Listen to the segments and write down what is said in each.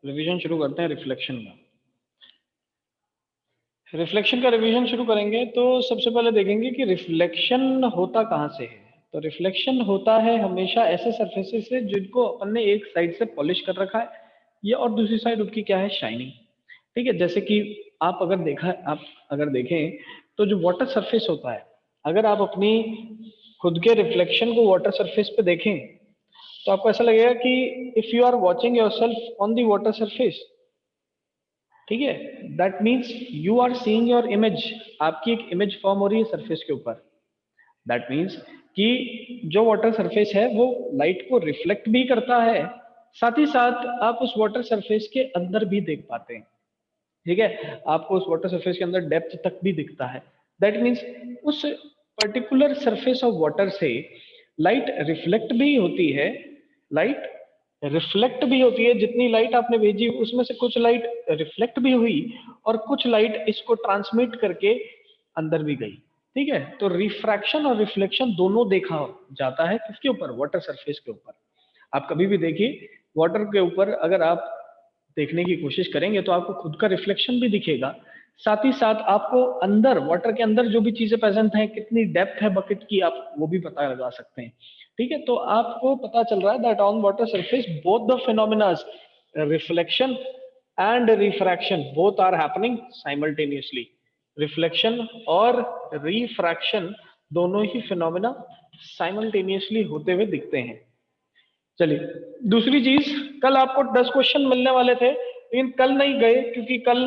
Revision शुरू करते हैं रिफ्लेक्शन का। रिफ्लेक्शन का रिवीजन शुरू करेंगे तो सबसे पहले देखेंगे कि रिफ्लेक्शन होता कहाँ से है। तो रिफ्लेक्शन होता है हमेशा ऐसे सरफेसेस से जिनको अपन ने एक साइड से पॉलिश कर रखा है, ये और दूसरी साइड उनकी क्या है, शाइनिंग। ठीक है, जैसे कि आप अगर देखें तो जो वाटर सरफेस होता है, अगर आप अपनी खुद के रिफ्लेक्शन को वाटर सरफेस पे देखें तो आपको ऐसा लगेगा कि if you are watching yourself on the water surface, ठीक है, that means you are seeing your image. आपकी एक इमेज फॉर्म हो रही है सरफेस के ऊपर। दैट मीन्स कि जो वाटर सरफेस है वो लाइट को रिफ्लेक्ट भी करता है, साथ ही साथ आप उस वाटर सरफेस के अंदर भी देख पाते हैं। ठीक है, आपको उस वाटर सरफेस के अंदर डेप्थ तक भी दिखता है। दैट मीन्स उस पर्टिकुलर सरफेस ऑफ वाटर से लाइट रिफ्लेक्ट भी होती है। लाइट रिफ्लेक्ट भी होती है, जितनी लाइट आपने भेजी उसमें से कुछ लाइट रिफ्लेक्ट भी हुई और कुछ लाइट इसको ट्रांसमिट करके अंदर भी गई। ठीक है, तो रिफ्रैक्शन और रिफ्लेक्शन दोनों देखा जाता है किसके ऊपर, वाटर सरफेस के ऊपर। आप कभी भी देखिए वाटर के ऊपर अगर आप देखने की कोशिश करेंगे तो आपको खुद का रिफ्लेक्शन भी दिखेगा, साथ ही साथ आपको अंदर वाटर के अंदर जो भी चीजें प्रेजेंट हैं, कितनी डेप्थ है बकेट की, आप वो भी पता लगा सकते हैं। ठीक है, तो आपको पता चल रहा है that on water surface both the phenomena reflection and refraction both are happening simultaneously. Reflection और रिफ्रैक्शन दोनों ही फिनोमिना साइमल्टेनियसली होते हुए दिखते हैं। चलिए, दूसरी चीज, कल आपको 10 क्वेश्चन मिलने वाले थे लेकिन कल नहीं गए क्योंकि कल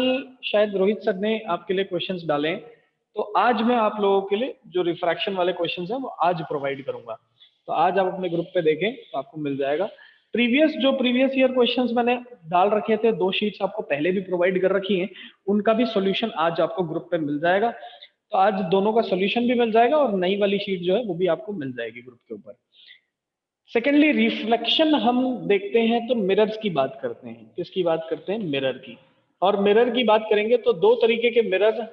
शायद रोहित सर ने आपके लिए क्वेश्चंस डाले हैं। तो आज मैं आप लोगों के लिए जो रिफ्रैक्शन वाले क्वेश्चंस हैं वो आज प्रोवाइड करूंगा। तो आज आप अपने ग्रुप पे देखें तो आपको मिल जाएगा। प्रीवियस ईयर क्वेश्चंस मैंने डाल रखे थे, 2 शीट्स आपको पहले भी प्रोवाइड कर रखी हैं, उनका भी सोल्यूशन आज आपको ग्रुप पे मिल जाएगा। तो आज दोनों का सोल्यूशन भी मिल जाएगा और नई वाली शीट जो है वो भी आपको मिल जाएगी ग्रुप के ऊपर। सेकेंडली, रिफ्लेक्शन हम देखते हैं तो मिरर्स की बात करते हैं। किसकी बात करते हैं, मिरर की। और मिरर की बात करेंगे तो 2 तरीके के मिरर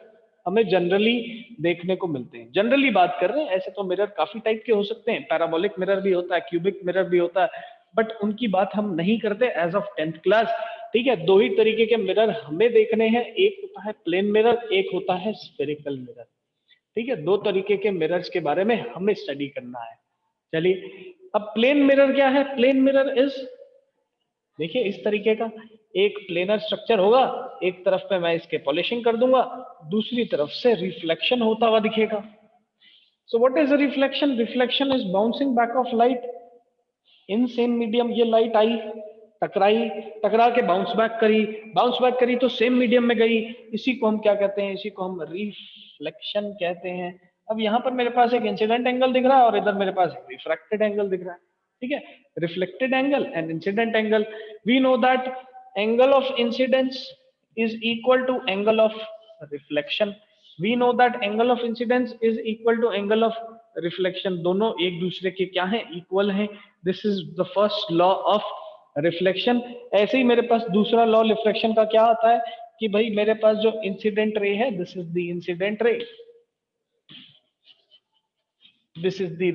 हमें जनरली देखने को मिलते हैं। जनरली बात कर रहे हैं, ऐसे तो मिरर काफी टाइप के हो सकते हैं, पैराबोलिक मिरर भी होता है, क्यूबिक मिरर भी होता है, बट उनकी बात हम नहीं करते एज ऑफ 10th क्लास। ठीक है, 2 ही तरीके के मिरर हमें देखने हैं, एक होता है प्लेन मिरर, एक होता है स्फेरिकल मिरर। ठीक है, 2 तरीके के मिरर्स के बारे में हमें स्टडी करना है। चलिए, अब प्लेन मिरर क्या है। प्लेन मिरर इज, देखिए इस तरीके का एक प्लेनर स्ट्रक्चर होगा, एक तरफ पे मैं इसके पॉलिशिंग कर दूंगा, दूसरी तरफ से रिफ्लेक्शन होता हुआ दिखेगा। So what is reflection? Reflection is bouncing back of light in same medium. ये लाइट आई, टकराई, टकरा के बाउंस बैक करी तो सेम मीडियम में गई। इसी को हम क्या कहते हैं, इसी को हम रिफ्लेक्शन कहते हैं। अब यहाँ पर मेरे पास एक इंसिडेंट एंगल दिख रहा है और इधर मेरे पास एक रिफ्रैक्टेड एंगल दिख रहा है। ठीक है, reflected angle and incident angle, we know that angle of incidence is equal to angle of reflection. We know that angle of incidence is equal to angle of reflection. दोनों एक दूसरे के क्या हैं, इक्वल हैं। This is the first law of reflection. ऐसे ही मेरे पास दूसरा लॉ रिफ्लेक्शन का क्या आता है कि भाई मेरे पास जो इंसिडेंट रे है, this is the incident ray, this is the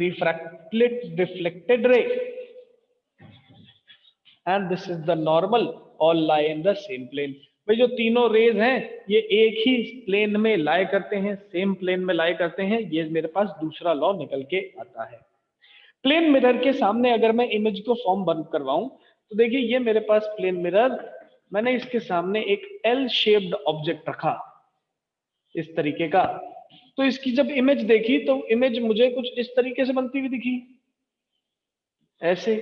reflected ray and this is the normal, all lie in the same plane. भाई जो तीनों रेज हैं ये एक ही प्लेन में लाई करते हैं, सेम प्लेन में लाई करते हैं। ये मेरे पास दूसरा लॉ निकल के आता है। प्लेन मिरर के सामने अगर मैं इमेज को फॉर्म बंद करवाऊं तो देखिए ये मेरे पास प्लेन मिरर, मैंने इसके सामने एक एल शेप्ड ऑब्जेक्ट रखा इस तरीके का। तो इसकी जब इमेज देखी तो इमेज मुझे कुछ इस तरीके से बनती हुई दिखी, ऐसे।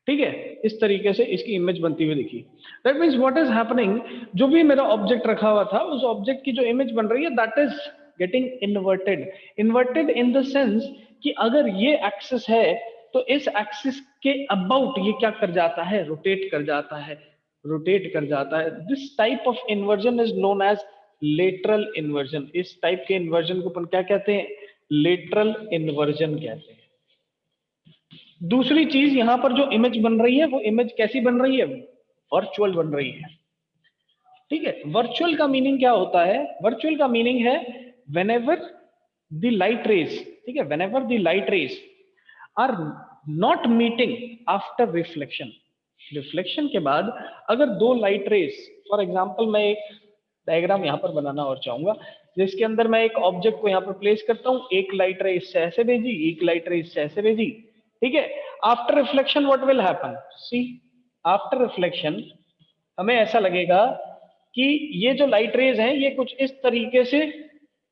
ठीक है, इस तरीके से इसकी इमेज बनती हुई दिखी। That means what is happening, जो भी मेरा ऑब्जेक्ट रखा हुआ था उस ऑब्जेक्ट की जो इमेज बन रही है that is getting inverted. Inverted in the sense कि अगर ये एक्सिस है तो इस एक्सिस के अबाउट ये क्या कर जाता है, रोटेट कर जाता है, रोटेट कर जाता है। This type of inversion is known as lateral inversion. इस टाइप के इन्वर्जन को अपन क्या कहते हैं, लेटरल इन्वर्जन कहते हैं। दूसरी चीज, यहां पर जो इमेज बन रही है वो इमेज कैसी बन रही है, वर्चुअल बन रही है। ठीक है, वर्चुअल का मीनिंग क्या होता है, वर्चुअल का मीनिंग है व्हेनेवर द लाइट रेज, ठीक है, whenever the light rays are not meeting after reflection. Reflection के बाद अगर दो लाइट रेज, फॉर एग्जांपल मैं एक डायग्राम यहाँ पर बनाना और चाहूंगा जिसके अंदर मैं एक ऑब्जेक्ट को यहाँ पर प्लेस करता हूँ, एक लाइट रे इससे ऐसे भेजी, एक लाइट रे इससे ऐसे भेजी, ठीक है। After reflection what will happen, see after reflection हमें ऐसा लगेगा कि ये जो लाइट रेज हैं ये कुछ इस तरीके से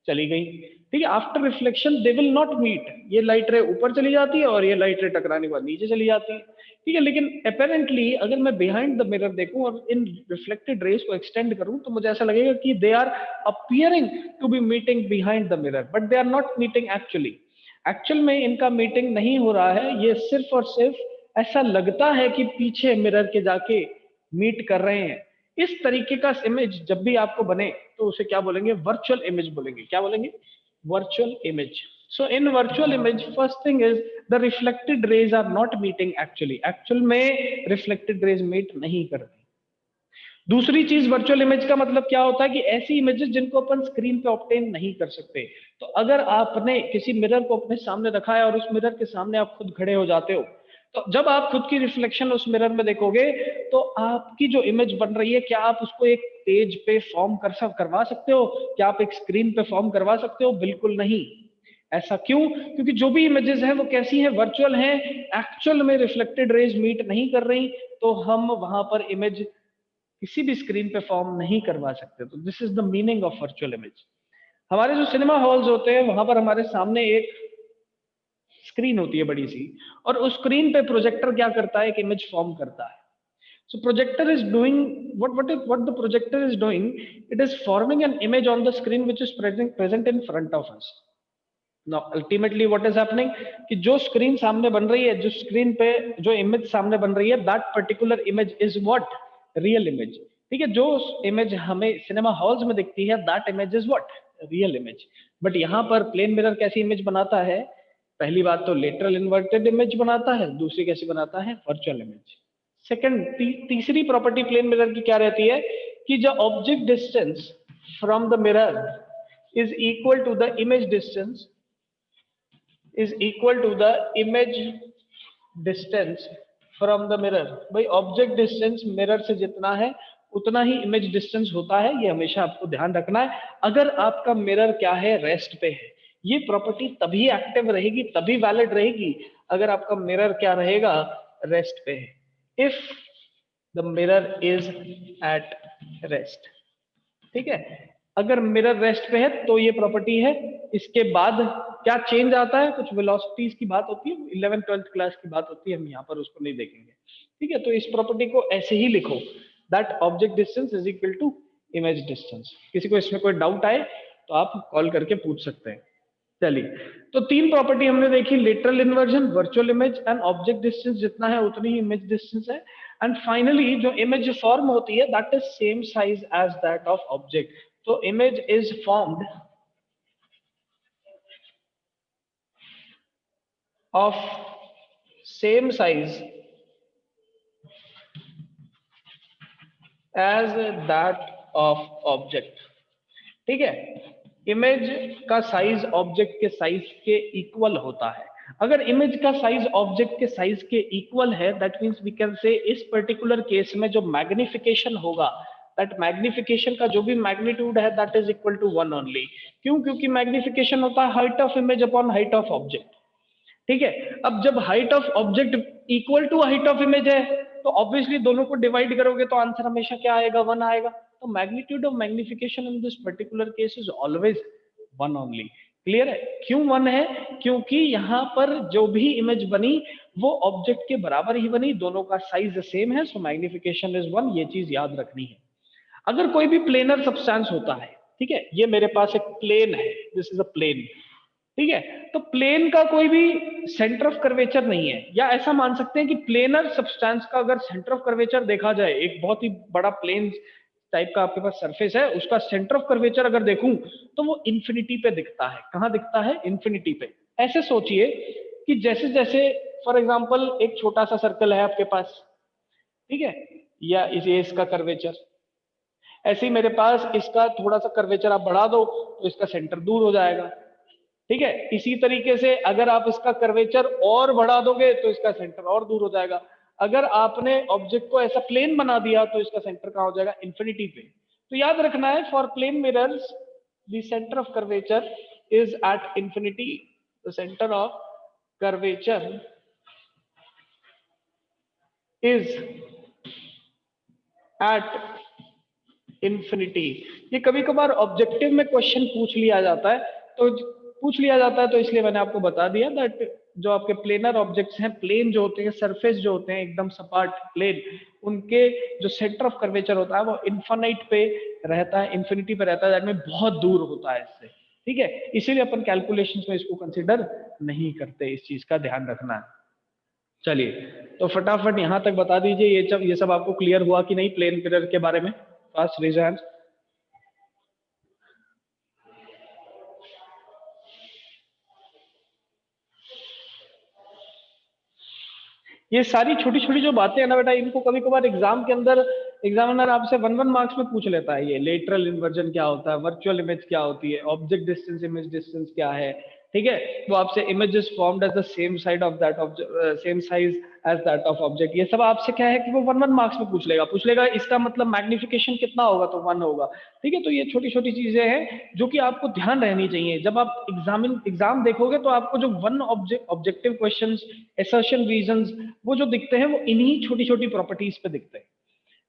चली गई, ठीक है। After reflection they will not meet, ये लाइट रे ऊपर चली जाती है और ये लाइट रे टकराने के बाद नीचे चली जाती है, ठीक है। लेकिन अपेरेंटली अगर मैं बिहाइंड द मिरर देखूं और इन रिफ्लेक्टेड रेज को एक्सटेंड करूं तो मुझे ऐसा लगेगा कि they are appearing to be meeting behind the mirror, but they are not meeting actually. Actual में इनका मीटिंग नहीं हो रहा है, ये सिर्फ और सिर्फ ऐसा लगता है कि पीछे मिरर के जाके मीट कर रहे हैं। इस तरीके का इमेज जब भी आपको बने तो उसे क्या बोलेंगे, वर्चुअल इमेज बोलेंगे। क्या बोलेंगे, virtual image. So in virtual image, first thing is the reflected rays are not meeting actually. Actual में reflected rays meet नहीं कर रही। दूसरी चीज वर्चुअल इमेज का मतलब क्या होता है कि ऐसी इमेजेस जिनको अपन स्क्रीन पे ऑब्टेन नहीं कर सकते। तो अगर आपने किसी मिरर को अपने सामने रखा है और उस मिरर के सामने आप खुद खड़े हो जाते हो, तो जब आप खुद की रिफ्लेक्शन उस मिरर में देखोगे तो आपकी जो इमेज बन रही है, क्या आप उसको एक पेज पे फॉर्म करवा सकते हो? क्या आप एक स्क्रीन पे फॉर्म करवा सकते हो? बिल्कुल नहीं। ऐसा क्यों? क्योंकि जो भी इमेजेस हैं वो कैसी हैं, वर्चुअल हैं, एक्चुअल में रिफ्लेक्टेड रेज मीट नहीं कर रही, तो हम वहां पर इमेज किसी भी स्क्रीन पे फॉर्म नहीं करवा सकते। तो this is the meaning of virtual image. हमारे जो सिनेमा हॉल्स होते हैं वहां पर हमारे सामने एक स्क्रीन होती है बड़ी सी, और उस स्क्रीन पे प्रोजेक्टर क्या करता है, एक इमेज फॉर्म करता है। So projector is doing what the projector is doing, it is forming an image on the screen which is present in front of us. Now ultimately what is happening कि जो screen सामने बन रही है, जो screen पे जो image सामने बन रही है, that particular image is what, real image, ठीक है। जो इमेज हमें सिनेमा हॉल्स में दिखती है that image is what, real image। But यहाँ पर प्लेन मिरर कैसी इमेज बनाता है? पहली बात तो लेटरल इन्वर्टेड इमेज बनाता है, दूसरी कैसी बनाता है, वर्चुअल इमेज। सेकंड, तीसरी प्रॉपर्टी प्लेन मिरर की क्या रहती है कि जो object distance from the mirror is equal to the image distance, is equal to the image distance from the mirror. भाई ऑब्जेक्ट डिस्टेंस मिरर से जितना है उतना ही इमेज डिस्टेंस होता है, ये हमेशा आपको ध्यान रखना है। अगर आपका मिरर क्या है, रेस्ट पे है, ये प्रॉपर्टी तभी एक्टिव रहेगी, तभी वैलिड रहेगी अगर आपका मिरर क्या रहेगा, रेस्ट पे है। If the mirror is at rest, ठीक है। अगर मिरर रेस्ट पे है तो ये प्रॉपर्टी है। इसके बाद क्या चेंज आता है, कुछ वेलोसिटीज की बात होती है, 11th 12th क्लास की बात होती है, हम यहाँ पर उसको नहीं देखेंगे, ठीक है। तो इस प्रॉपर्टी को ऐसे ही लिखो, that object distance is equal to image distance. किसी को इसमें कोई डाउट आए तो आप कॉल करके पूछ सकते हैं। चलिए, तो तीन प्रॉपर्टी हमने देखी, lateral inversion, virtual image and object distance जितना है उतनी ही इमेज डिस्टेंस है। एंड फाइनली जो इमेज फॉर्म होती है that is same size as that of object. तो image is formed of same size as that of object, ठीक है। इमेज का साइज ऑब्जेक्ट के साइज के इक्वल होता है। अगर इमेज का साइज ऑब्जेक्ट के साइज के इक्वल है, that means we can say इस पर्टिकुलर केस में जो मैग्निफिकेशन होगा, दैट मैग्निफिकेशन का जो भी मैग्नीट्यूड है that is equal to 1 only. क्यों? क्योंकि मैग्निफिकेशन होता है height of image upon height of object, ठीक है। अब जब height of object equal to height of image है तो ऑब्वियसली दोनों को डिवाइड करोगे तो आंसर हमेशा क्या आएगा, 1 आएगा। तो magnitude of magnification in this particular case is always 1 only. Clear है? क्यों 1 है? क्योंकि यहाँ पर जो भी इमेज बनी वो ऑब्जेक्ट के बराबर ही बनी, दोनों का साइज सेम है, सो मैग्निफिकेशन इज 1। ये चीज याद रखनी है। अगर कोई भी प्लेनर सब्सटेंस होता है, ठीक है, ये मेरे पास एक प्लेन है, दिस इज अ प्लेन, ठीक है। तो प्लेन का कोई भी सेंटर ऑफ कर्वेचर नहीं है, या ऐसा मान सकते हैं कि प्लेनर सब्सटेंस का अगर सेंटर ऑफ कर्वेचर देखा जाए, एक बहुत ही बड़ा प्लेन टाइप का आपके पास सरफेस है, उसका सेंटर ऑफ कर्वेचर अगर देखूं तो वो इंफिनिटी पे दिखता है। कहां दिखता है? इंफिनिटी पे। ऐसे सोचिए कि जैसे जैसे फॉर एग्जांपल एक छोटा सा सर्कल है आपके पास, ठीक है, या ये इसका कर्वेचर, ऐसे ही मेरे पास इसका थोड़ा सा कर्वेचर आप बढ़ा दो तो इसका सेंटर दूर हो जाएगा, ठीक है। इसी तरीके से अगर आप इसका कर्वेचर और बढ़ा दोगे तो इसका सेंटर और दूर हो जाएगा। अगर आपने ऑब्जेक्ट को ऐसा प्लेन बना दिया तो इसका सेंटर कहाँ हो जाएगा, इन्फिनिटी पे। तो याद रखना है, for plane mirrors the centre of curvature is at infinity, the centre of curvature is at infinity. ये कभी कभार ऑब्जेक्टिव में क्वेश्चन पूछ लिया जाता है, तो इसलिए मैंने आपको बता दिया दैट जो आपके प्लेनर ऑब्जेक्ट्स हैं, प्लेन जो होते हैं, सरफेस जो होते हैं एकदम सपाट प्लेन, उनके जो सेंटर ऑफ कर्वेचर होता है वो इन्फिनिट पे रहता है, इन्फिनिटी पे रहता है, दैट में बहुत दूर होता है इससे। ठीक है, इसीलिए अपन कैलकुलेशंस में इसको कंसिडर नहीं करते, इस चीज का ध्यान रखना है। चलिए, तो फटाफट यहां तक बता दीजिए, ये सब आपको क्लियर हुआ कि नहीं प्लेन मिरर के बारे में? Fast raise hands. ये सारी छोटी छोटी जो बातें हैं ना बेटा, इनको कभी कभार एग्जाम के अंदर एग्जामिनर आपसे 1 1 मार्क्स में पूछ लेता है। ये लेटरल इन्वर्जन क्या होता है, वर्चुअल इमेज क्या होती है, ऑब्जेक्ट डिस्टेंस इमेज डिस्टेंस क्या है, ठीक है। वो आपसे images formed as the same side of that of same size as that of object, ये सब आपसे क्या है कि वो 1 1 मार्क्स में पूछ लेगा इसका मतलब मैग्निफिकेशन कितना होगा, तो 1 होगा। ठीक है, तो ये छोटी छोटी चीजें हैं जो कि आपको ध्यान रहनी चाहिए। जब आप एग्जाम देखोगे तो आपको जो one objective questions, assertion reasons, वो जो दिखते हैं वो इन्हीं छोटी छोटी प्रॉपर्टीज पे दिखते हैं।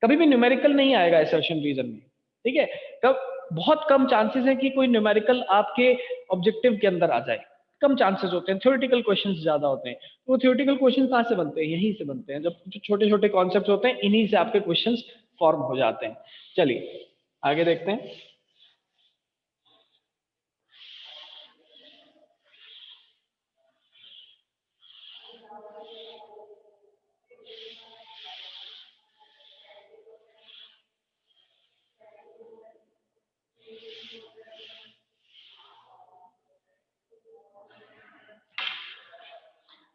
कभी भी न्यूमेरिकल नहीं आएगा असर्शन रीजन में। ठीक है, कब बहुत कम चांसेस है कि कोई न्यूमेरिकल आपके ऑब्जेक्टिव के अंदर आ जाए, कम चांसेस होते हैं। थ्योरेटिकल क्वेश्चंस ज्यादा होते हैं। तो वो थ्योरेटिकल क्वेश्चंस कहाँ से बनते हैं? यहीं से बनते हैं। जब छोटे छोटे कॉन्सेप्ट होते हैं, इन्हीं से आपके क्वेश्चंस फॉर्म हो जाते हैं। चलिए आगे देखते हैं।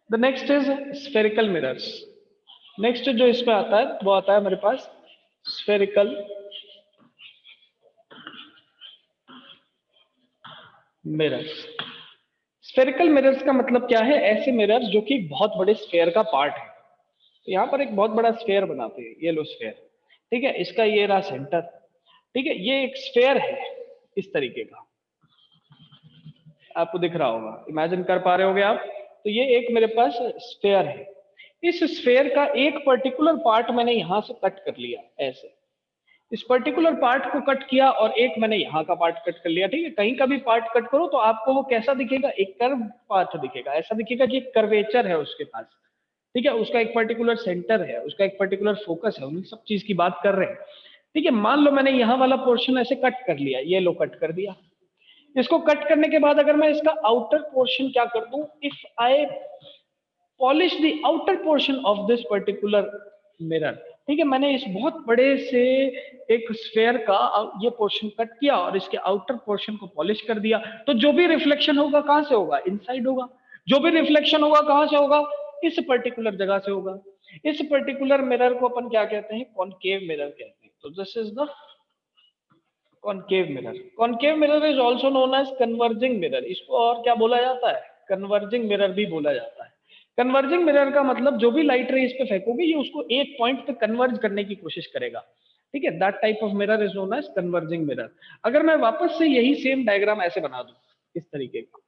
The next is spherical mirrors. Next जो इसमें आता है वो आता है हमारे पास स्फेरिकल मिरर्स। स्फेरिकल मिरर्स का मतलब क्या है? ऐसे मिरर्स जो कि बहुत बड़े स्फेयर का पार्ट है। तो यहाँ पर एक बहुत बड़ा स्फेयर बनाते हैं, ये लो स्फेयर। ठीक है, इसका ये रहा सेंटर। ठीक है, ये एक स्फेयर है इस तरीके का, आपको दिख रहा होगा, इमेजिन कर पा रहे होगे आप। तो ये एक मेरे पास स्फेयर है। इस स्फेयर का एक पर्टिकुलर पार्ट मैंने यहां से कट कर लिया ऐसे, इस पर्टिकुलर पार्ट को कट किया, और एक मैंने यहाँ का पार्ट कट कर लिया। ठीक है, कहीं का भी पार्ट कट करो तो आपको वो कैसा दिखेगा? एक कर्व पाथ दिखेगा। ऐसा दिखेगा कि एक कर्वेचर है उसके पास। ठीक है, उसका एक पर्टिकुलर सेंटर है, उसका एक पर्टिकुलर फोकस है, उन सब चीज की बात कर रहे हैं। ठीक है, मान लो मैंने यहाँ वाला पोर्शन ऐसे कट कर लिया, ये लो कट कर दिया। इसको कट करने के बाद अगर मैं इसका आउटर पोर्शन क्या कर दूं, if I polish the outer portion of this particular mirror. ठीक है, मैंने इस बहुत बड़े से एक स्फेयर का ये पोर्शन कट किया और इसके आउटर पोर्शन को पॉलिश कर दिया, तो जो भी रिफ्लेक्शन होगा कहां से होगा? इनसाइड होगा। जो भी रिफ्लेक्शन होगा कहां से होगा? इस पर्टिकुलर जगह से होगा। इस पर्टिकुलर मिरर को अपन क्या कहते हैं? कॉनकेव मिरर कहते हैं। तो this is the concave mirror. Concave mirror is also known as converging mirror. इसको और क्या बोला जाता है? कन्वर्जिंग मिरर भी बोला जाता है। कन्वर्जिंग मिरर का मतलब जो भी लाइट रे इस पे फेंकोगे ये उसको एक पॉइंट पे कन्वर्ज करने की कोशिश करेगा। ठीक है, that type of mirror is known as converging mirror. अगर मैं वापस से यही सेम डायग्राम ऐसे बना दूं इस तरीके का,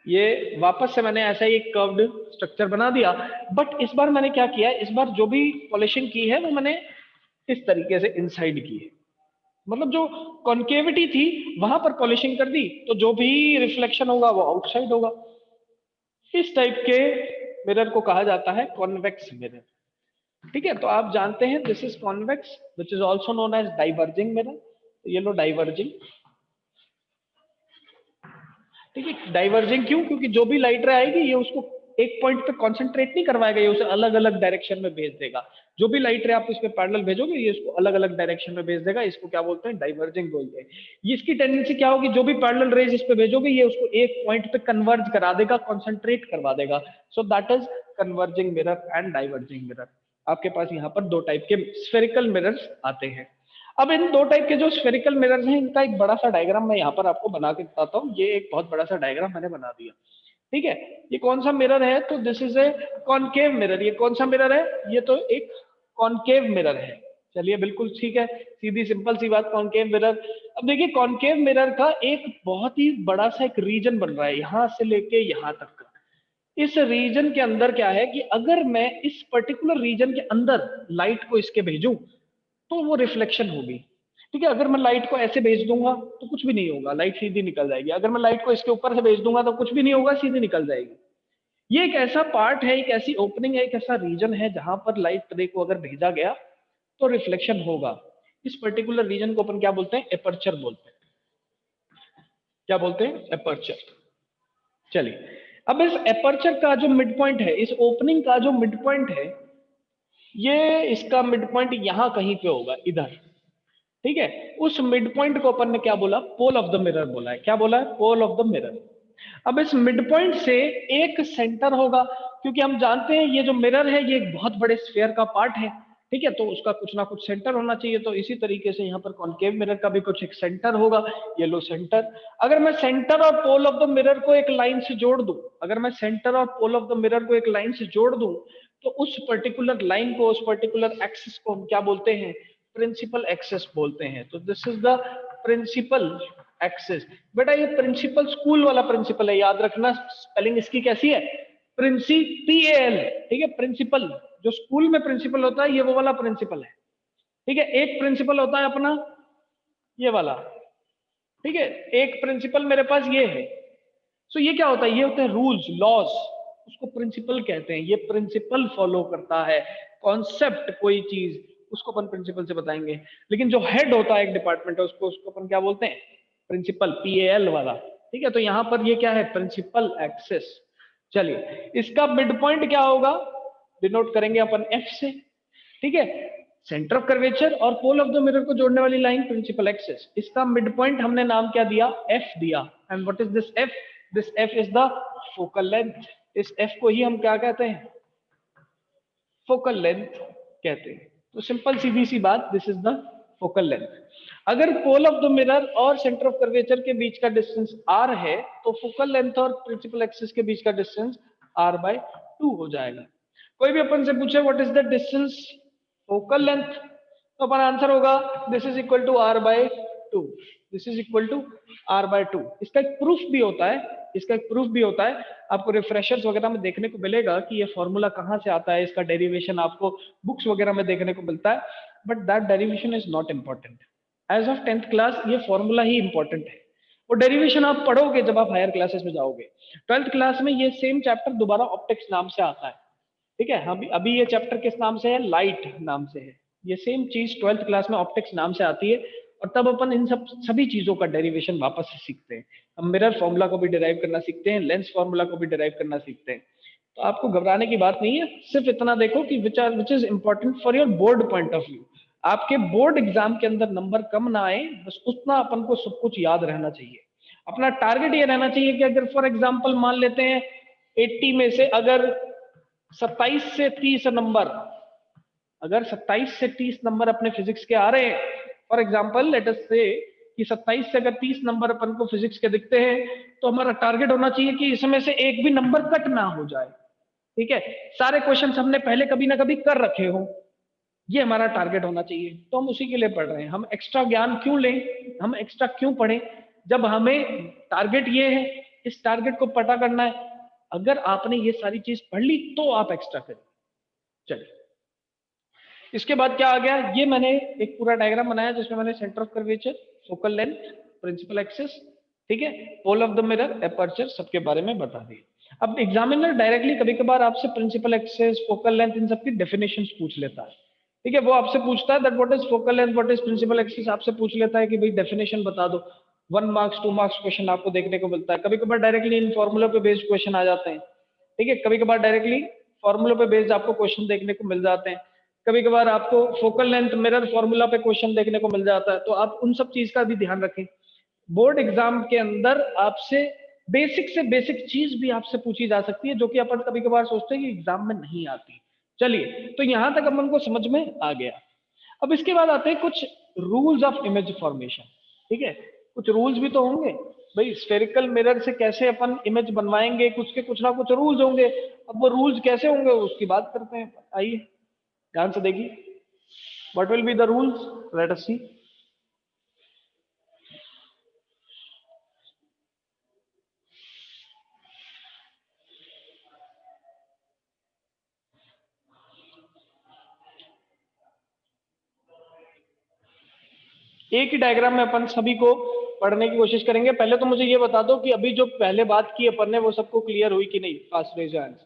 ये वापस से मैंने ऐसा ही एक कर्व्ड स्ट्रक्चर बना दिया, बट इस बार मैंने क्या किया, इस बार जो भी पॉलिशिंग की है वो मैंने इस तरीके से इनसाइड की है। मतलब जो कॉन्केविटी थी वहां पर पॉलिशिंग कर दी, तो जो भी रिफ्लेक्शन होगा वो आउटसाइड होगा। इस टाइप के मिरर को कहा जाता है कॉन्वेक्स मिरर। ठीक है, तो आप जानते हैं this is convex which is also known as diverging mirror. ये लो डाइवर्जिंग। ठीक है, डाइवर्जिंग क्यों? क्योंकि जो भी लाइट रे आएगी ये उसको एक पॉइंट पे कंसंट्रेट नहीं करवाएगा, ये उसे अलग अलग डायरेक्शन में भेज देगा। जो भी लाइट रे आप इस पे पैरेलल भेजोगे ये इसको अलग अलग डायरेक्शन में भेज देगा। इसको क्या बोलते हैं? डाइवर्जिंग बोलते हैं। ये इसकी टेंडेंसी क्या होगी? जो भी पैरेलल रेज इस पे भेजोगे ये उसको एक पॉइंट पे कन्वर्ज करा देगा, कंसंट्रेट करवा देगा। So that is converging mirror and diverging mirror. आपके पास यहाँ पर दो टाइप के स्फेरिकल मिरर्स आते हैं। अब इन दो टाइप के जो स्फेरिकल मिरर्स हैं इनका एक बड़ा सा डायग्राम मैं यहाँ पर आपको बना के बताता हूँ। ये एक बहुत बड़ा सा डायग्राम मैंने बना दिया। ठीक है, ये कौन सा मिरर है, तो this is a concave mirror. ये कौन सा मिरर है, ये तो एक कॉनकेव मिरर है। चलिए बिल्कुल ठीक है, सीधी सिंपल सी बात, कॉनकेव मिरर। अब देखिए कॉनकेव मिरर का एक बहुत ही बड़ा सा एक रीजन बन रहा है, यहां से लेके यहां तक का। इस रीजन के अंदर क्या है कि अगर मैं इस पर्टिकुलर रीजन के अंदर लाइट को इसके भेजूं तो वो रिफ्लेक्शन होगी। ठीक है, अगर मैं लाइट को ऐसे भेज दूंगा तो कुछ भी नहीं होगा, लाइट सीधी निकल जाएगी। अगर मैं लाइट को इसके ऊपर से भेज दूंगा तो कुछ भी नहीं होगा, सीधी निकल जाएगी। ये एक ऐसा पार्ट है, एक ऐसी ओपनिंग है, एक ऐसा रीजन है जहां पर लाइट रे को अगर भेजा गया तो रिफ्लेक्शन होगा। इस पर्टिकुलर रीजन को अपन क्या बोलते हैं, एपर्चर बोलते हैं। क्या बोलते हैं, एपर्चर। चलिए, अब इस एपर्चर का जो मिड पॉइंट है, इस ओपनिंग का जो मिड पॉइंट है, ये इसका मिड पॉइंट यहां कहीं पे होगा, इधर। ठीक है, उस मिड पॉइंट को अपन ने क्या बोला, पोल ऑफ द मिरर बोला है। क्या बोला है, पोल ऑफ द मिरर। अब इस मिड पॉइंट से एक सेंटर होगा, क्योंकि हम जानते हैं ये जो मिरर है ये एक बहुत बड़े स्फीयर का पार्ट है। ठीक है, तो उसका कुछ ना कुछ सेंटर होना चाहिए। तो इसी तरीके से यहाँ पर कॉनकेव मिरर का भी कुछ एक सेंटर होगा, ये लो सेंटर। अगर मैं सेंटर और पोल ऑफ द मिरर को एक लाइन से जोड़ दूं, अगर मैं सेंटर और पोल ऑफ द मिरर को एक लाइन से जोड़ दूं, तो उस पर्टिकुलर लाइन को, उस पर्टिकुलर एक्सिस को हम क्या बोलते हैं, प्रिंसिपल एक्सिस बोलते हैं। तो this is the principal axis. बेटा ये प्रिंसिपल स्कूल वाला प्रिंसिपल है, याद रखना, स्पेलिंग इसकी कैसी है, प्रिंसिपल। ठीक है, प्रिंसिपल जो स्कूल में प्रिंसिपल होता है, ये वो वाला प्रिंसिपल है। ठीक है, एक प्रिंसिपल होता है अपना ये वाला। ठीक है, एक प्रिंसिपल मेरे पास ये है। सो ये क्या होता है, ये होते हैं रूल्स, लॉज, उसको प्रिंसिपल कहते हैं। ये प्रिंसिपल फॉलो करता है, कॉन्सेप्ट कोई चीज, उसको अपन प्रिंसिपल से बताएंगे। लेकिन जो हेड होता है एक डिपार्टमेंट है, उसको उसको अपन क्या बोलते हैं, प्रिंसिपल, PAL वाला। ठीक है, तो यहां पर ये क्या है, प्रिंसिपल एक्सेस। चलिए, इसका मिड पॉइंट क्या होगा, डिनोट करेंगे अपन F से। ठीक है, सेंटर ऑफ कर्वेचर और पोल ऑफ द मिरर को जोड़ने वाली लाइन प्रिंसिपल एक्सिस। इसका मिड पॉइंट हमने नाम क्या दिया, F दिया। And what is this F, this F is the focal length. इस F को ही हम क्या कहते हैं, फोकल लेंथ कहते हैं। तो सिंपल सीधी सी बात, this is the focal length. अगर पोल ऑफ द मिरर और सेंटर ऑफ कर्वेचर के बीच का डिस्टेंस r है, तो फोकल लेंथ और प्रिंसिपल एक्सिस के बीच का डिस्टेंस r/2 हो जाएगा। कोई भी अपन से पूछे what is the distance focal length, तो अपन आंसर होगा this is equal to r/2। This is equal to r/2। इसका एक प्रूफ भी होता है, इसका एक प्रूफ भी होता है। आपको रिफ्रेशर्स वगैरह में देखने को मिलेगा कि ये फॉर्मूला कहाँ से आता है, इसका डेरिवेशन आपको बुक्स वगैरह में देखने को मिलता है। But that derivation is not important. As of 10th class ये फॉर्मूला ही इंपॉर्टेंट है। वो डेरिवेशन आप पढ़ोगे जब आप हायर क्लासेस में जाओगे। 12th क्लास में ये सेम चैप्टर दोबारा ऑप्टिक्स नाम से आता है। ठीक है, अभी अभी ये चैप्टर किस नाम से है, लाइट नाम से है। ये सेम चीज 12th क्लास में ऑप्टिक्स नाम से आती है, और तब अपन इन सब सभी चीजों का डेरिवेशन वापस से सीखते हैं। हम मिरर फॉर्मूला को भी डिराइव करना सीखते हैं, लेंस फॉर्मूला को भी डिराइव करना सीखते हैं। तो आपको घबराने की बात नहीं है, सिर्फ इतना देखो कि which is important for your board point of view. आपके बोर्ड एग्जाम के अंदर नंबर कम ना आए, बस उतना अपन को सब कुछ याद रहना चाहिए। अपना टारगेट ये रहना चाहिए कि अगर फॉर एग्जाम्पल मान लेते हैं 80 में से अगर 27 से 30 नंबर, अगर 27 से 30 नंबर अपने फिजिक्स के आ रहे हैं, फॉर एग्जांपल लेट अस से कि 27 से अगर 30 नंबर अपन को फिजिक्स के दिखते हैं, तो हमारा टारगेट होना चाहिए कि इसमें से एक भी नंबर कट ना हो जाए। ठीक है, सारे क्वेश्चन हमने पहले कभी ना कभी कर रखे हो, ये हमारा टारगेट होना चाहिए। तो हम उसी के लिए पढ़ रहे हैं। हम एक्स्ट्रा ज्ञान क्यों लें, हम एक्स्ट्रा क्यों पढ़ें, जब हमें टारगेट ये है, इस टारगेट को पता करना है। अगर आपने ये सारी चीज पढ़ ली तो आप एक्स्ट्रा करें। चलिए, इसके बाद क्या आ गया, ये मैंने एक पूरा डायग्राम बनाया जिसमें मैंने centre of curvature, focal length, principal axis, ठीक है, pole of the mirror, aperture, सबके बारे में बता दिए। अब एग्जामिनर डायरेक्टली कभी कभार आपसे प्रिंसिपल एक्सिस, फोकल लेंथ, इन सब की डेफिनेशंस पूछ लेता है। ठीक है, वो आपसे पूछता है that what is focal length, what is principal axis, आपसे पूछ लेता है कि भाई डेफिनेशन बता दो। 1 मार्क्स 2 मार्क्स क्वेश्चन आपको देखने को मिलता है। कभी कभार डायरेक्टली इन फॉर्मूला पे बेस्ड क्वेश्चन आ जाते हैं। ठीक है, कभी कभार डायरेक्टली फॉर्मूला पे बेस्ड आपको क्वेश्चन देखने को मिल जाते हैं। कभी कभार आपको फोकल लेंथ मिरर फॉर्मूला पे क्वेश्चन देखने को मिल जाता है। तो आप उन सब चीज का भी ध्यान रखें। बोर्ड एग्जाम के अंदर आपसे बेसिक से बेसिक चीज भी आपसे पूछी जा सकती है, जो कि अपन कभी कभार सोचते हैं कि एग्जाम में नहीं आती। चलिए, तो यहां तक अपन को समझ में आ गया। अब इसके बाद आते हैं कुछ रूल्स ऑफ इमेज फॉर्मेशन। ठीक है, कुछ रूल्स भी तो होंगे। भाई स्फेरिकल मिरर से कैसे अपन इमेज बनवाएंगे, कुछ के कुछ ना कुछ रूल्स होंगे। अब वो रूल्स कैसे होंगे उसकी बात करते हैं, आइए ध्यान से देखिए। What will be the rules, let us see. एक ही डायग्राम में अपन सभी को पढ़ने की कोशिश करेंगे। पहले तो मुझे ये बता दो कि अभी जो पहले बात की अपन ने वो सबको क्लियर हुई कि नहीं, fast raise answer.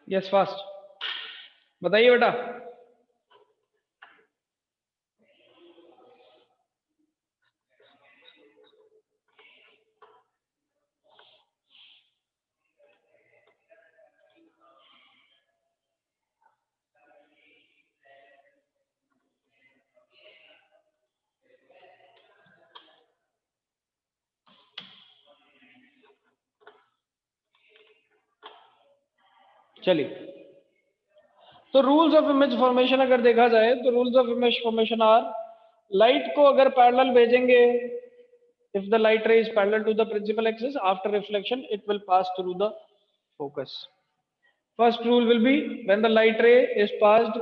Yes fast, बताइए बेटा। चलिए, तो रूल्स ऑफ इमेज फॉर्मेशन अगर देखा जाए तो rules of image formation are, light को अगर पैरेलल भेजेंगे, if the light ray is parallel to the principal axis, after reflection it will pass through the focus. First rule will be, when the light ray is passed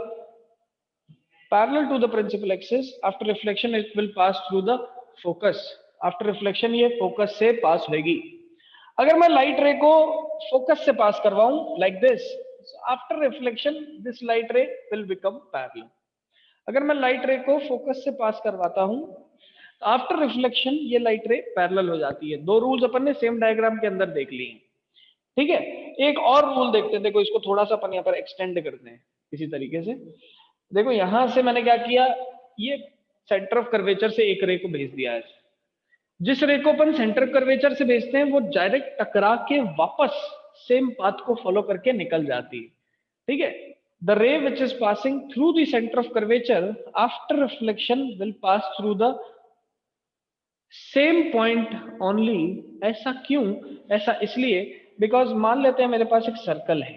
parallel to the principal axis, after reflection it will pass through the focus. After reflection ये focus से पास होगी। अगर मैं light रे को focus से pass करवाऊं like this, after reflection this light ray will become parallel. अगर मैं लाइट रे को फोकस से पास करवाता हूं, आफ्टर रिफ्लेक्शन ये लाइट रे पैरेलल हो जाती है। दो रूल्स अपन ने सेम डायग्राम के अंदर देख लिए हैं, ठीक है। एक और रूल देखते हैं, देखो इसको थोड़ा सा अपन यहाँ पर एक्सटेंड करते हैं इसी तरीके से। देखो यहां से मैंने क्या किया, ये सेंटर ऑफ कर्वेचर से एक रे को भेज दिया है। जिस रे को अपन सेंटर कर्वेचर से भेजते हैं वो डायरेक्ट टकरा के वापस सेम पाथ को फॉलो करके निकल जाती है, ठीक है। द रे which is passing through the centre of curvature after reflection will pass through the same point only. ऐसा क्यों? ऐसा इसलिए बिकॉज मान लेते हैं मेरे पास एक सर्कल है,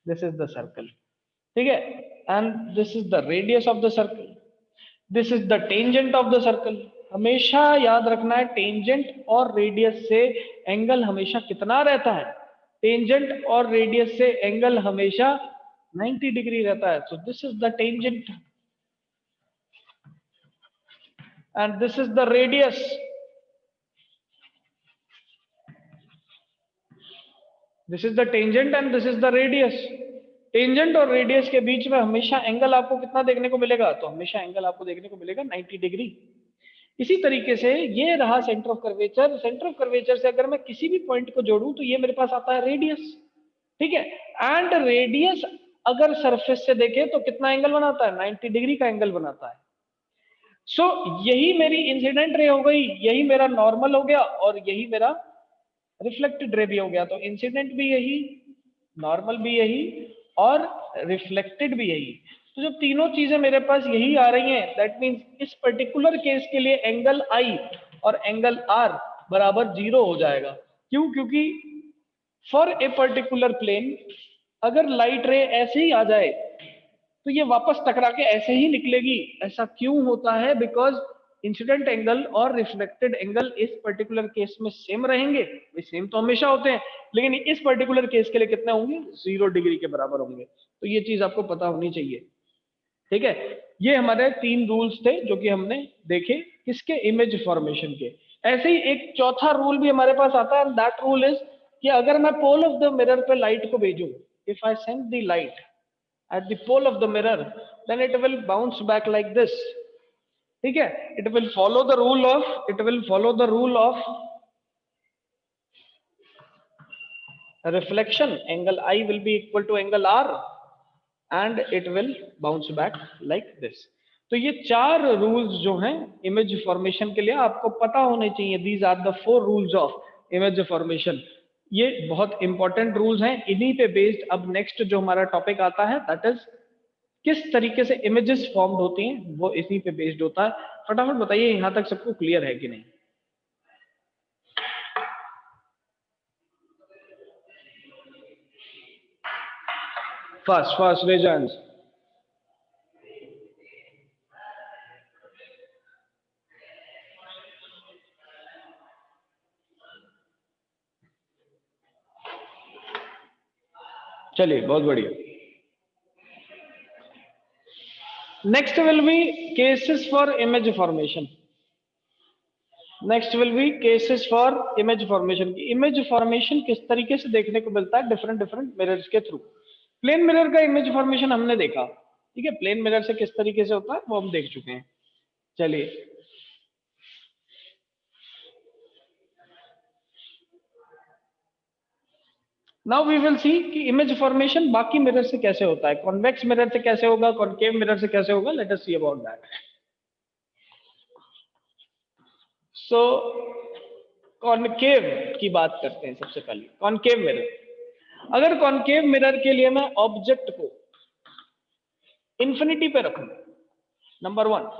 दिस इज द सर्कल, ठीक है, and this is the radius of the circle, this is the tangent of the circle. हमेशा याद रखना है टेंजेंट और रेडियस से एंगल हमेशा कितना रहता है, टेंजेंट और रेडियस से एंगल हमेशा 90 डिग्री रहता है। So this is the tangent and this is the radius. This is the tangent and this is the radius. Tangent और रेडियस के बीच में हमेशा एंगल आपको कितना देखने को मिलेगा, तो हमेशा एंगल आपको देखने को मिलेगा 90 डिग्री। इसी तरीके से ये रहा centre of curvature. Centre of curvature से अगर मैं किसी भी पॉइंट को जोड़ूं तो ये मेरे पास आता है रेडियस, ठीक है। एंड रेडियस अगर सरफेस से देखे तो कितना एंगल बनाता है, 90 डिग्री का एंगल बनाता है। सो यही मेरी इंसिडेंट रे हो गई, यही मेरा नॉर्मल हो गया और यही मेरा रिफ्लेक्टेड रे भी हो गया। तो इंसिडेंट भी यही, नॉर्मल भी यही और रिफ्लेक्टेड भी यही। तो जब तीनों चीजें मेरे पास यही आ रही हैं, दैट मींस इस पर्टिकुलर केस के लिए एंगल आई और एंगल आर बराबर 0 हो जाएगा। क्यों? क्योंकि फॉर ए पर्टिकुलर प्लेन अगर लाइट रे ऐसे ही आ जाए तो ये वापस टकरा के ऐसे ही निकलेगी। ऐसा क्यों होता है? बिकॉज इंसिडेंट एंगल और रिफ्लेक्टेड एंगल इस पर्टिकुलर केस में सेम रहेंगे। सेम तो हमेशा होते हैं, लेकिन इस पर्टिकुलर केस के लिए कितने होंगे, 0 डिग्री के बराबर होंगे। तो ये चीज आपको पता होनी चाहिए, ठीक है। ये हमारे 3 रूल्स थे जो कि हमने देखे किसके, इमेज फॉर्मेशन के। ऐसे ही एक चौथा रूल भी हमारे पास आता है, दैट रूल इज कि अगर मैं पोल ऑफ द मिरर पे लाइट को भेजूं, if I send the light at the pole of the mirror, then it will bounce back like this, ठीक है। it will follow the rule of, it will follow the rule of reflection, angle I will be equal to angle R and it will bounce back like this। तो ये 4 rules जो हैं image formation के लिए आपको पता होने चाहिए। These are the 4 rules of image formation. ये बहुत इंपॉर्टेंट रूल्स हैं, इन्हीं पे बेस्ड अब नेक्स्ट जो हमारा टॉपिक आता है दैट इज किस तरीके से इमेजेस फॉर्म्ड होती हैं, वो इसी पे बेस्ड होता है। फटाफट बताइए यहां तक सबको क्लियर है कि नहीं। Fast fast raise hands. चलिए बहुत बढ़िया। Next will be cases for image formation. Next will be cases for image formation. Image formation किस तरीके से देखने को मिलता है डिफरेंट डिफरेंट मिरर्स के थ्रू। प्लेन मिरर का इमेज फॉर्मेशन हमने देखा, ठीक है, प्लेन मिरर से किस तरीके से होता है वो हम देख चुके हैं। चलिए नाउ वी विल सी कि इमेज फॉर्मेशन बाकी मिरर से कैसे होता है, कॉन्वेक्स मिरर से कैसे होगा, कॉनकेव मिरर से कैसे होगा। Late us see about that. So concave की बात करते हैं सबसे पहले। कॉनकेव मिरर, अगर कॉनकेव मिरर के लिए मैं ऑब्जेक्ट को इंफिनिटी पे रखूं, नंबर वन,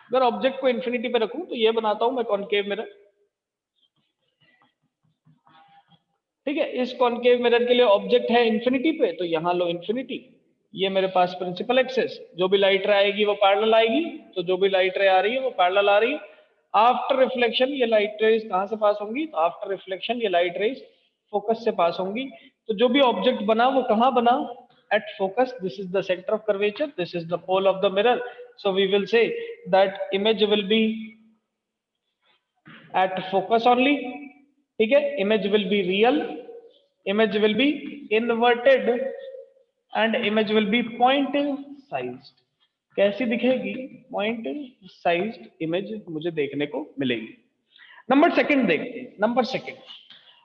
अगर ऑब्जेक्ट को इंफिनिटी पे रखूं तो ये बनाता हूं मैं कॉनकेव मिरर, ठीक है। इस कॉनकेव मिरर के लिए ऑब्जेक्ट है इंफिनिटी पे, तो यहां लो इंफिनिटी, ये मेरे पास प्रिंसिपल एक्सेस, जो भी लाइट रे आएगी वो पैरेलल आएगी, तो जो भी लाइट रे आ रही है वो पैरेलल आ रही है। आफ्टर रिफ्लेक्शन ये लाइट रेज कहां से पास होंगी, तो आफ्टर रिफ्लेक्शन ये लाइट रेज फोकस से पास होंगी। तो जो भी ऑब्जेक्ट बना वो कहां बना, at focus. This is the centre of curvature, this is the pole of the mirror, so we will say that image will be at focus only, ठीक है। Image will be real, image will be inverted and image will be point sized। कैसी दिखेगी, point sized image मुझे देखने को मिलेगी। Number second देखते हैं। नंबर सेकंड,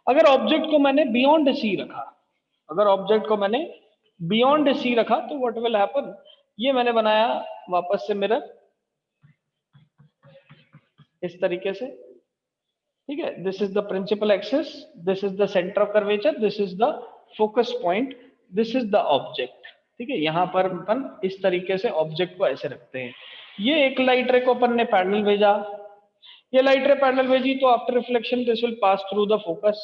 अगर ऑब्जेक्ट को मैंने बियॉन्ड सी रखा, अगर ऑब्जेक्ट को मैंने बियॉन्ड सी रखा तो व्हाट विल हैपन, ये मैंने बनाया वापस से मिरर इस तरीके से, ठीक है। This is the principal axis, this is the centre of curvature, this is the focus point, this is the object, ठीक है। यहां पर अपन इस तरीके से ऑब्जेक्ट को ऐसे रखते हैं। ये एक लाइट रे को अपन ने पैरेलल भेजा, ये लाइट रे पैरेलल भेजी, तो after reflection this will pass through the focus.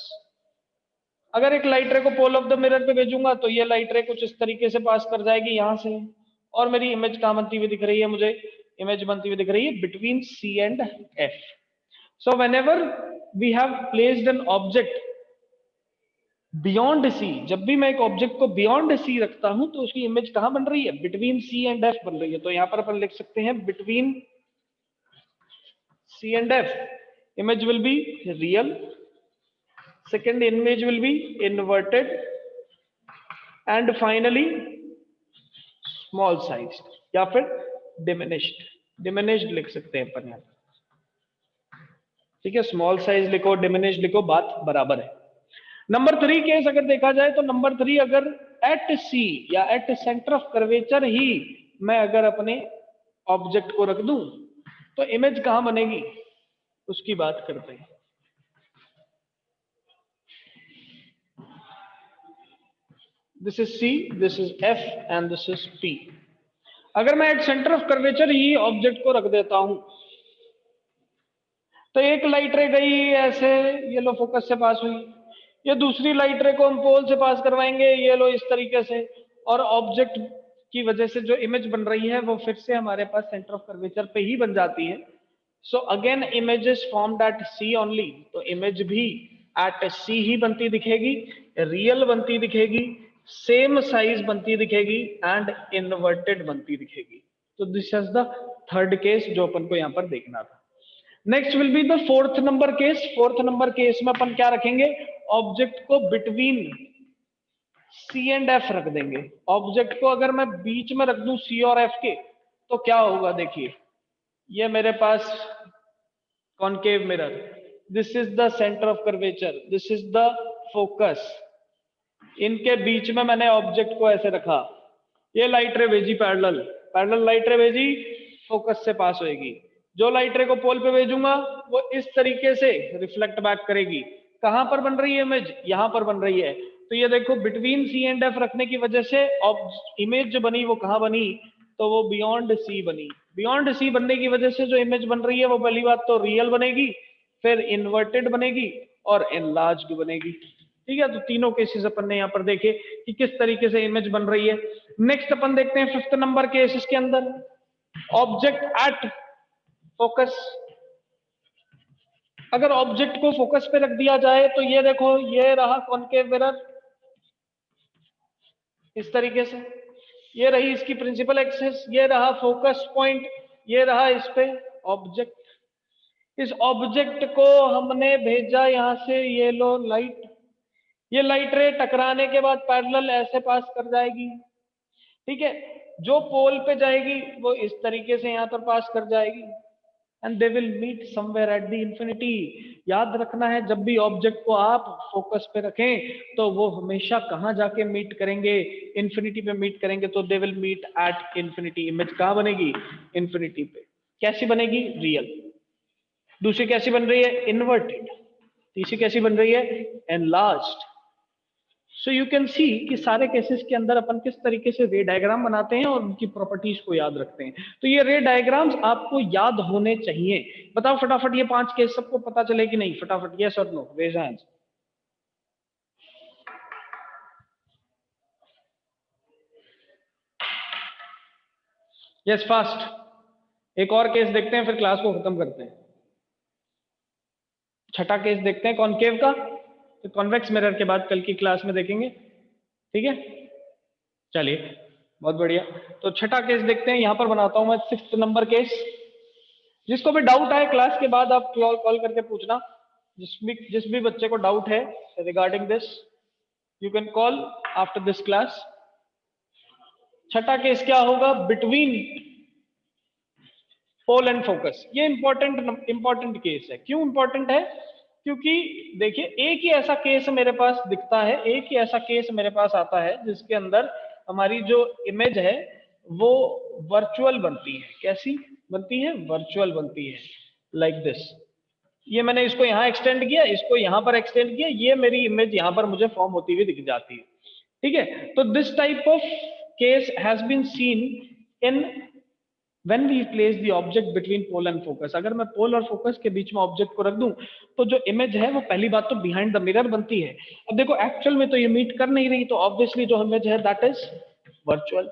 अगर एक लाइट रे को पोल ऑफ द मिरर पे भेजूंगा तो ये लाइट रे कुछ इस तरीके से पास कर जाएगी यहां से, और मेरी इमेज कहां बनती हुई दिख रही है, मुझे इमेज बनती हुई दिख रही है between C and F. So whenever we have placed an object beyond C, जब भी मैं एक ऑब्जेक्ट को beyond C रखता हूं तो उसकी इमेज कहां बन रही है, बिटवीन C एंड F बन रही है। तो यहां पर अपन लिख सकते हैं between C and F, image will be real, second image will be inverted, and finally small sized या फिर diminished, diminished लिख सकते हैं अपन यहां, ठीक है। स्मॉल साइज लिखो, डिमिनिश लिखो, बात बराबर है। नंबर थ्री केस अगर देखा जाए तो नंबर थ्री, अगर एट सी या एट सेंटर ऑफ कर्वेचर ही मैं अगर अपने ऑब्जेक्ट को रख दूं तो इमेज कहां बनेगी उसकी बात करते हैं। This is C, this is F and this is P. अगर मैं एट सेंटर ऑफ कर्वेचर ही ऑब्जेक्ट को रख देता हूं तो एक लाइट रे गई ऐसे, ये लो फोकस से पास हुई, ये दूसरी लाइट रे को हम पोल से पास करवाएंगे, ये लो इस तरीके से, और ऑब्जेक्ट की वजह से जो इमेज बन रही है वो फिर से हमारे पास सेंटर ऑफ कर्वेचर पे ही बन जाती है। So again image is formed at C only, तो इमेज भी एट सी ही बनती दिखेगी, रियल बनती दिखेगी, सेम साइज बनती दिखेगी एंड इन्वर्टेड बनती दिखेगी। तो this is the third case जो अपन को यहाँ पर देखना था। Next will be the fourth number case. Fourth number case में अपन क्या रखेंगे, ऑब्जेक्ट को बिटवीन सी एंड एफ रख देंगे। ऑब्जेक्ट को अगर मैं बीच में रख दूं सी और एफ के तो क्या होगा, देखिए ये मेरे पास concave mirror, this is the centre of curvature, this is the focus, इनके बीच में मैंने ऑब्जेक्ट को ऐसे रखा, ये लाइट रे भेजी पैरेलल, पैरेलल लाइट रे भेजी, फोकस से पास होएगी। जो लाइट रे को पोल पे भेजूंगा वो इस तरीके से रिफ्लेक्ट बैक करेगी। कहां पर बन रही है इमेज, यहां पर बन रही है। तो ये देखो बिटवीन सी एंड एफ रखने की वजह से इमेज जो बनी वो कहां बनी, तो वो बियॉन्ड सी बनी। बियॉन्ड सी बनने की वजह से जो इमेज बन रही है वो पहली बात तो रियल बनेगी, फिर इन्वर्टेड बनेगी और एनलार्ज्ड बनेगी, ठीक है। तो तीनों केसेस अपन ने यहाँ पर देखे कि किस तरीके से इमेज बन रही है। नेक्स्ट अपन देखते हैं फिफ्थ नंबर केस, इसके अंदर ऑब्जेक्ट एट फोकस। अगर ऑब्जेक्ट को फोकस पे रख दिया जाए तो ये देखो ये रहा कॉनकेव मिरर, इस तरीके से। ये रही इसकी प्रिंसिपल एक्सिस, ये रहा फोकस पॉइंट, ये रहा इस पे ऑब्जेक्ट। इस ऑब्जेक्ट को हमने भेजा यहां से, ये लो लाइट, ये लाइट रे टकराने के बाद पैरेलल ऐसे पास कर जाएगी, ठीक है। जो पोल पे जाएगी वो इस तरीके से यहां पर पास कर जाएगी, and they will meet somewhere at the infinity. याद रखना है, जब भी ऑब्जेक्ट को आप फोकस पे रखें तो वो हमेशा कहां जाके मीट करेंगे, इंफिनिटी पे मीट करेंगे। तो they will meet at infinity. Image कहां बनेगी, इंफिनिटी पे। कैसी बनेगी, रियल। दूसरी कैसी बन रही है, इन्वर्टेड। तीसरी कैसी बन रही है, enlarged. So you can see कि सारे केसेस के अंदर अपन किस तरीके से रे डायग्राम बनाते हैं और उनकी प्रॉपर्टीज को याद रखते हैं। तो ये रे डायग्राम्स आपको याद होने चाहिए। बताओ फटाफट, ये 5 केस सबको पता चले कि नहीं, फटाफट यस और no, raise hands. Yes fast. एक और केस देखते हैं फिर क्लास को खत्म करते हैं। छठा केस देखते हैं कॉनकेव का, तो कॉन्वेक्स मिरर के बाद कल की क्लास में देखेंगे, ठीक है। चलिए बहुत बढ़िया। तो छठा केस देखते हैं, यहां पर बनाता हूं मैं 6th नंबर केस। जिसको भी डाउट आए क्लास के बाद आप कॉल करके पूछना। जिस भी बच्चे को डाउट है regarding this, you can call after this class. छठा केस क्या होगा, बिटवीन पोल एंड फोकस। ये इंपॉर्टेंट केस है। क्यों इंपॉर्टेंट है, क्योंकि देखिए एक ही ऐसा केस मेरे पास दिखता है, एक ही ऐसा केस मेरे पास आता है जिसके अंदर हमारी जो इमेज है वो वर्चुअल बनती है। कैसी बनती है, वर्चुअल बनती है, लाइक दिस। ये मैंने इसको यहां एक्सटेंड किया, इसको यहां पर एक्सटेंड किया, ये मेरी इमेज यहां पर मुझे फॉर्म होती हुई दिख जाती है, ठीक है। तो this type of case has been seen in when we place the object between pole and focus। अगर मैं पोल और फोकस के बीच में ऑब्जेक्ट को रख दूं तो जो इमेज है वो पहली बात तो बिहाइंड द मिरर बनती है। अब देखो एक्चुअल में तो ये मीट कर नहीं रही, तो ऑब्वियसली जो इमेज है दैट इज वर्चुअल।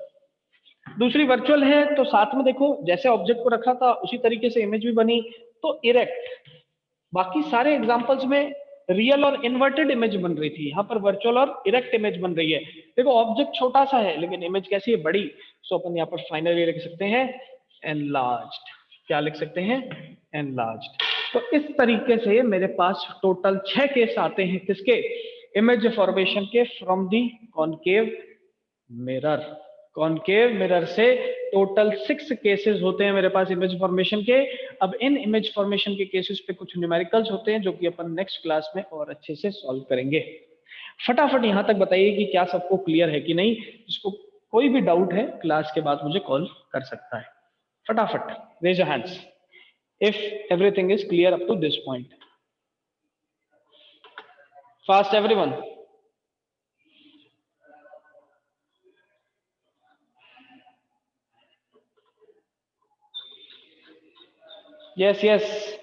दूसरी वर्चुअल है तो साथ में देखो जैसे ऑब्जेक्ट को रखा था उसी तरीके से इमेज भी बनी, तो इरेक्ट। बाकी सारे एग्जांपल्स में रियल और इन्वर्टेड इमेज बन रही थी, यहाँ पर वर्चुअल और इरेक्ट इमेज बन रही है। देखो ऑब्जेक्ट छोटा सा है लेकिन इमेज कैसी है, बड़ी। सो अपन यहाँ पर फाइनली लिख सकते हैं एनलार्ज्ड। क्या लिख सकते हैं, एनलार्ज्ड। तो इस तरीके से मेरे पास टोटल 6 केस आते हैं किसके, इमेज फॉर्मेशन के, from the concave mirror. Concave mirror से टोटल 6 केसेस होते हैं मेरे पास इमेज फॉर्मेशन के। अब इन इमेज फॉर्मेशन के केसेस पे कुछ न्यूमेरिकल्स होते हैं जो कि अपन नेक्स्ट क्लास में और अच्छे से सॉल्व करेंगे। फटाफट यहां तक बताइए कि क्या सबको क्लियर है कि नहीं। जिसको कोई भी डाउट है क्लास के बाद मुझे कॉल कर सकता है। फटाफट raise your hands if everything is clear up to this point. Fast everyone. Yes yes